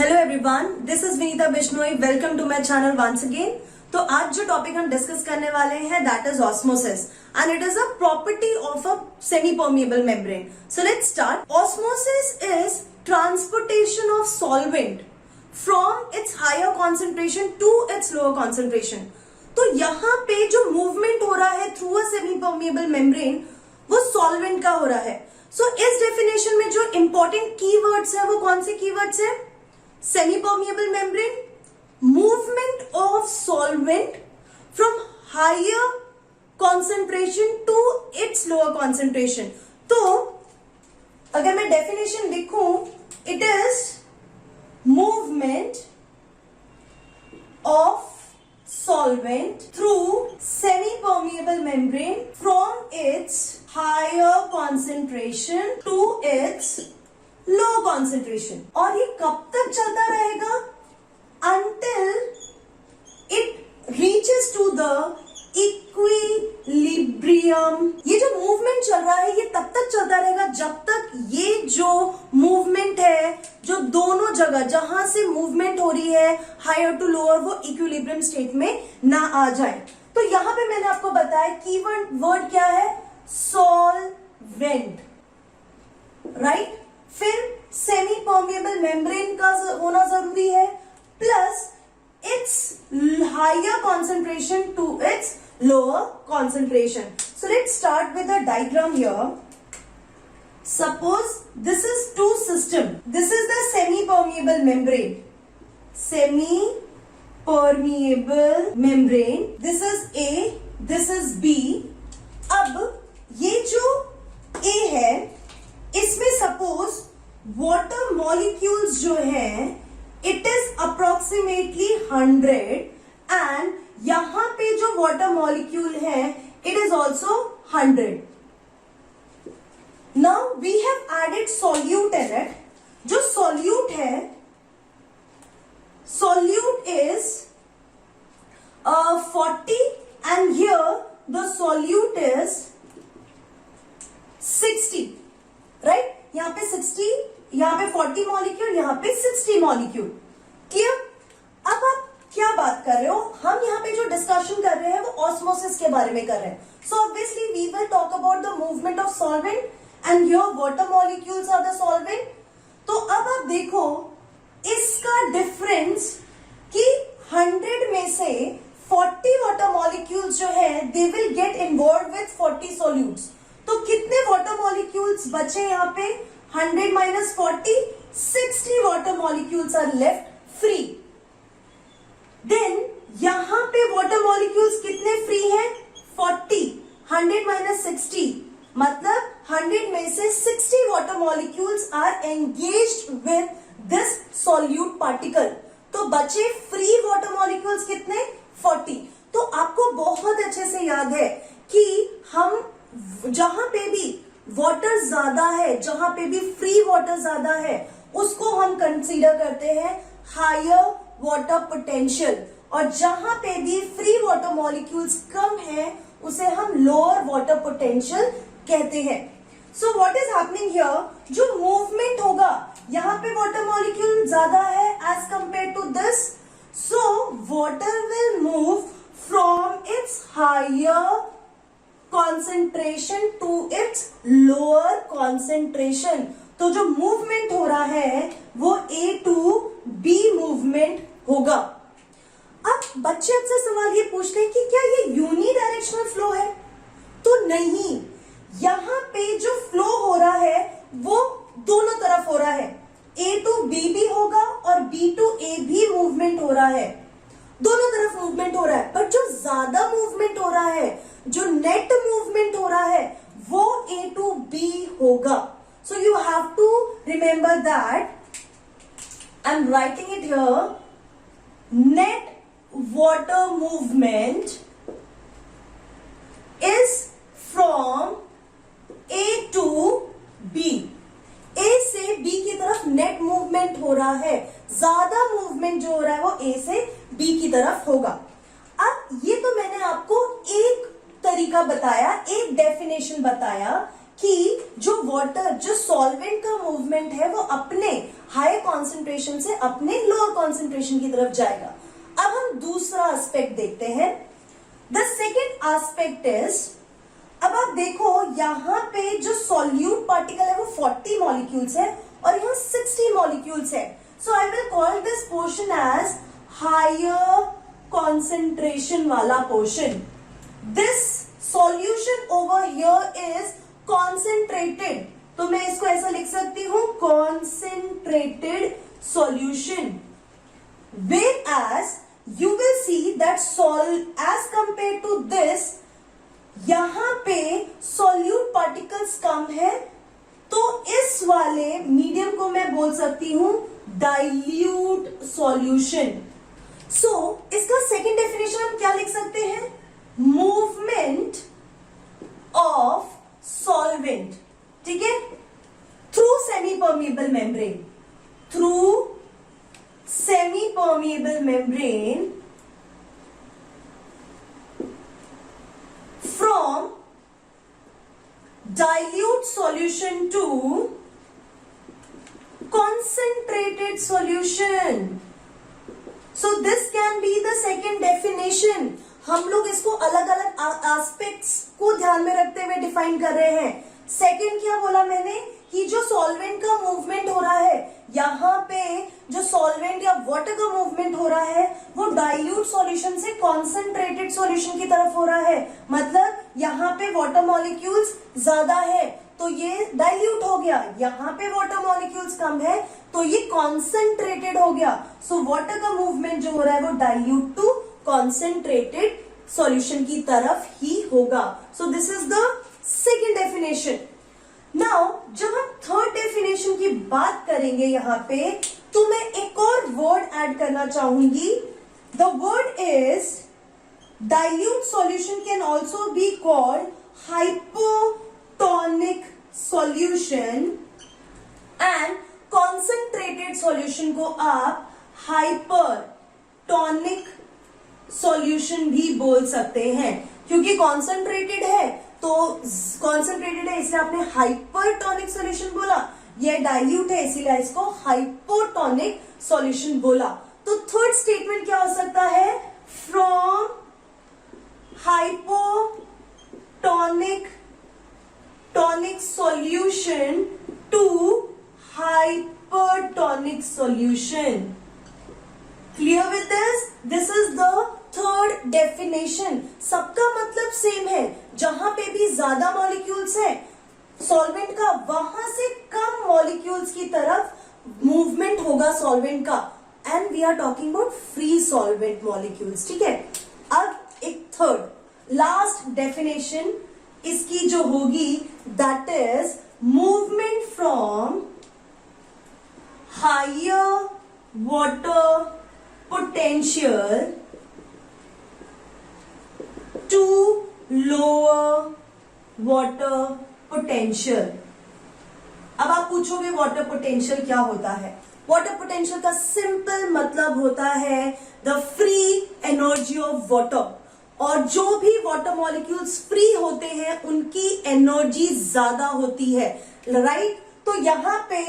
Hello everyone, this is Vinita Bishnoi. Welcome to my channel once again. तो आज जो topic हम डिस्कस करने वाले हैं that is osmosis and it is a property of a semi permeable membrane. So let's start. Osmosis is transportation of solvent from its higher concentration to its lower concentration. तो यहाँ पे जो movement हो रहा है through a semi permeable membrane वो solvent का हो रहा है। सो इस डेफिनेशन में जो इंपॉर्टेंट कीवर्ड्स है वो कौन से कीवर्ड्स है? Semi permeable membrane, movement of solvent from higher concentration to its lower concentration। तो अगर मैं डेफिनेशन लिखूं, it is movement of solvent through semi-permeable membrane from its higher concentration to its low concentration। और ये कब तक चलता रहेगा? Until it reaches to the equilibrium। ये जो मूवमेंट चल रहा है ये तब तक चलता रहेगा जब तक ये जो मूवमेंट है, जो दोनों जगह जहां से मूवमेंट हो रही है हायर टू लोअर, वो इक्विलिब्रियम स्टेट में ना आ जाए। तो यहां पे मैंने आपको बताया कीवर्ड क्या है? Solvent, right. फिर सेमी परमिएबल मेम्ब्रेन का होना जरूरी है, plus its higher concentration to its lower concentration. So let's start with a diagram here. Suppose this is two system, this is the semi permeable membrane, semi permeable membrane, this is A, this is B. अब ये जो ए है इसमें suppose water molecules जो है it is approximately 100 and यहां पे जो वाटर मॉलिक्यूल है it is also 100। Now we have added solute in it. जो सॉल्यूट है, solute is 40 and here the solute is 60, right. यहाँ पे 60, यहाँ पे 40 मॉलिक्यूल, यहाँ पे 60 मॉलिक्यूल। क्लियर? अब आप क्या बात कर रहे हो? हम यहाँ पे जो डिस्कशन कर रहे हैं वो ऑस्मोसिस के बारे में कर रहे हैं। So obviously we will talk about the movement of solvent and your water molecules are the solvent. तो अब आप देखो इसका डिफरेंस कि 100 में से 40 वाटर मॉलिक्यूल्स जो है they will get involve with 40 solutes. तो कितने वाटर मॉलिक्यूल्स बचे यहाँ पे? 100 minus 40, 60 water molecules are left free. Then यहां पे वाटर मॉलिक्यूल्स कितने फ्री हैं? 40, 100 माइनस 60 मतलब 100 में से 60 water molecules are engaged with this solute particle. तो बचे फ्री वाटर मॉलिक्यूल्स कितने? 40। तो आपको बहुत अच्छे से याद है कि हम जहां पे भी वाटर ज्यादा है, जहां पे भी फ्री वाटर ज्यादा है, उसको हम कंसीडर करते हैं हायर वाटर पोटेंशियल, और जहां पे भी फ्री वाटर मॉलिक्यूल्स कम है उसे हम लोअर वाटर पोटेंशियल कहते हैं। So what is happening here? जो मूवमेंट होगा यहां पे वाटर मॉलिक्यूल ज्यादा है as compare to this, so water will move from its higher concentration to its lower concentration. तो जो मूवमेंट हो रहा है वो ए टू बी मूवमेंट होगा। अब बच्चे आपसे सवाल ये पूछते हैं कि क्या ये यूनिडायरेक्शनल फ्लो है? तो नहीं, यहां पे जो फ्लो हो रहा है वो दोनों तरफ हो रहा है। ए टू बी भी होगा और बी टू ए भी मूवमेंट हो रहा है, दोनों तरफ मूवमेंट हो रहा है। पर जो ज्यादा मूवमेंट हो रहा है, जो नेट मूवमेंट हो रहा है वो ए टू बी होगा। So you have to remember that. I am writing it here. Net water movement is from A to B. A से बी की तरफ नेट मूवमेंट हो रहा है, ज्यादा मूवमेंट जो हो रहा है वो ए से बी की तरफ होगा। अब ये तो मैंने आपको एक तरीका बताया, एक डेफिनेशन बताया कि जो वाटर, जो सॉल्वेंट का मूवमेंट है वो अपने हाई कॉन्सेंट्रेशन से अपने लोअर कॉन्सेंट्रेशन की तरफ जाएगा। अब हम दूसरा एस्पेक्ट देखते हैं। द सेकेंड एस्पेक्ट इज, अब आप देखो यहां पे जो सॉल्यूट पार्टिकल है वो 40 मॉलिक्यूल्स है और यहां 60 मॉलिक्यूल्स है। So I will call this portion as higher concentration वाला portion. This solution over here is concentrated, तो मैं इसको ऐसा लिख सकती हूं, concentrated solution. Whereas you will see that as compared to this, यहां पे सॉल्यूट पार्टिकल्स कम है, तो इस वाले मीडियम को मैं बोल सकती हूं डाइल्यूट सॉल्यूशन। सो इसका सेकेंड डेफिनेशन हम क्या लिख सकते हैं, मूवमेंट ऑफ सॉल्वेंट, ठीक है, through semi permeable membrane, through semi-permeable membrane from dilute solution to concentrated solution. So this can be the second definition. हम लोग इसको अलग अलग एस्पेक्ट्स को ध्यान में रखते हुए डिफाइन कर रहे हैं। सेकेंड क्या बोला मैंने कि जो सॉल्वेंट का मूवमेंट हो रहा है, यहाँ पे जो सॉल्वेंट या वाटर का मूवमेंट हो रहा है वो डाइल्यूट सॉल्यूशन से कॉन्सेंट्रेटेड सॉल्यूशन की तरफ हो रहा है। मतलब यहाँ पे वाटर मॉलिक्यूल्स ज्यादा है तो ये डाइल्यूट हो गया, यहाँ पे वाटर मॉलिक्यूल्स कम है तो ये कॉन्सेंट्रेटेड हो गया। सो वाटर का मूवमेंट जो हो रहा है वो डाइल्यूट टू कॉन्सेंट्रेटेड सॉल्यूशन की तरफ ही होगा। सो this is the second definition. Now जब हम थर्ड डेफिनेशन की बात करेंगे यहाँ पे, तो मैं एक और वर्ड ऐड करना चाहूंगी। The word is dilute solution can also be called hypotonic solution and concentrated solution को आप हाइपरटोनिक सॉल्यूशन भी बोल सकते हैं, क्योंकि कॉन्सेंट्रेटेड है तो कॉन्सेंट्रेटेड है इसलिए आपने हाइपरटोनिक सॉल्यूशन बोला, ये डाइल्यूट है इसीलिए इसको हाइपोटोनिक सॉल्यूशन बोला। तो थर्ड स्टेटमेंट क्या हो सकता है, from hypotonic solution to hypertonic solution. Clear with this? This is the third definition. सबका मतलब सेम है, जहां पे भी ज्यादा मॉलिक्यूल्स है सॉल्वेंट का, वहां से कम मॉलिक्यूल्स की तरफ मूवमेंट होगा सॉल्वेंट का, and we are talking about free solvent molecules, ठीक है। अब एक थर्ड लास्ट डेफिनेशन इसकी जो होगी, that is movement from higher water potential to lower water potential. अब आप पूछोगे वाटर पोटेंशियल क्या होता है? वाटर पोटेंशियल का सिंपल मतलब होता है the free energy of water, और जो भी वाटर मॉलिक्यूल्स फ्री होते हैं उनकी एनर्जी ज्यादा होती है, राइट। तो यहाँ पे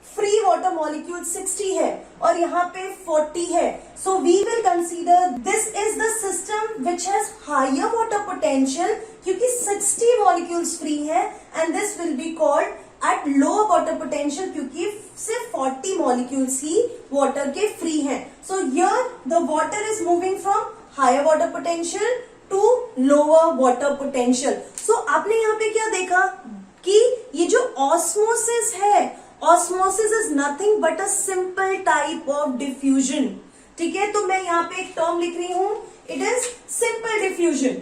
फ्री वाटर मॉलिक्यूल 60 है और यहाँ पे 40 है, so we will consider this is the system which has higher water potential, क्योंकि 60 मॉलिक्यूल्स फ्री है, and this will be called at low water potential, क्योंकि सिर्फ 40 मॉलिक्यूल्स ही वाटर के फ्री हैं। So here the water is moving from higher water potential to lower water potential. सो आपने यहाँ पे क्या देखा कि ये जो ऑस्मोसिस है, osmosis is nothing but a simple type of diffusion, ठीक है। तो मैं यहाँ पे एक टर्म लिख रही हूं, it is simple diffusion.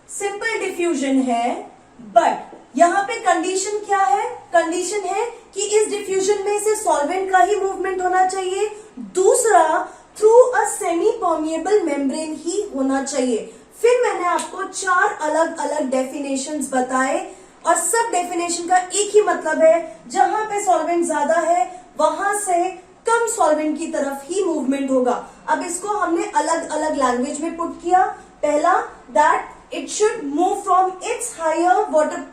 Simple diffusion है, बट यहाँ पे कंडीशन क्या है? कंडीशन है कि इस डिफ्यूजन में से सॉल्वेंट का ही मूवमेंट होना चाहिए, दूसरा through a semi permeable membrane ही होना चाहिए। फिर मैंने आपको 4 अलग अलग डेफिनेशंस बताए, और सब डेफिनेशन का एक ही मतलब है, जहां पे सॉल्वेंट ज्यादा है वहां से कम सॉल्वेंट की तरफ ही मूवमेंट होगा। अब इसको हमने अलग अलग लैंग्वेज में पुट किया। पहला, that it should move from its higher water,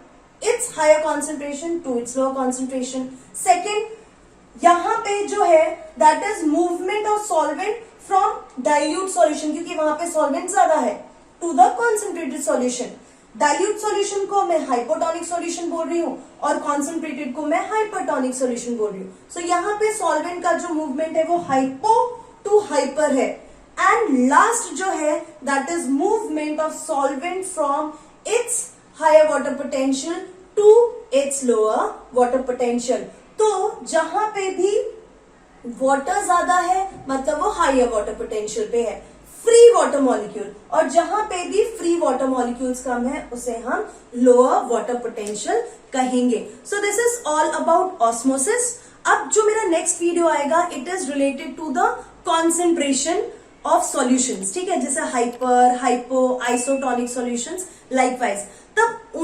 its higher concentration to its lower concentration. Second, यहां पे जो है that is movement of solvent from dilute solution, क्योंकि वहां पे सॉल्वेंट ज्यादा है, to the concentrated solution. Dilute solution को मैं हाइपोटोनिक सॉल्यूशन बोल रही हूँ और कॉन्सेंट्रेटेड को मैं हाइपरटोनिक सॉल्यूशन बोल रही हूँ. सो यहाँ पे सॉल्वेंट का जो मूवमेंट है वो हाइपो टू हाइपर है. एंड लास्ट जो है that is movement of solvent from its higher water potential to its lower water potential. तो जहां पे भी वाटर ज्यादा है मतलब वो हायर वाटर पोटेंशियल पे है, फ्री वाटर मॉलिक्यूल, और जहां पे भी फ्री वाटर मॉलिक्यूल्स कम है उसे हम लोअर वाटर पोटेंशियल कहेंगे. So this is all about osmosis. अब जो मेरा नेक्स्ट वीडियो आएगा it is related to the concentration of solutions, ठीक है, जैसे hyper, hypo, isotonic solutions likewise. तब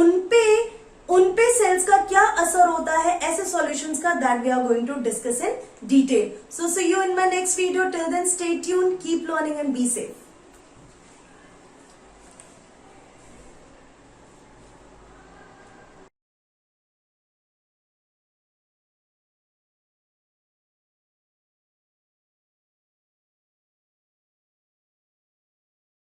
उनपे सेल्स का क्या असर होता है ऐसे सॉल्यूशंस का, that we are going to discuss in detail. So see you in my next video. Till then stay tuned, keep learning and be safe.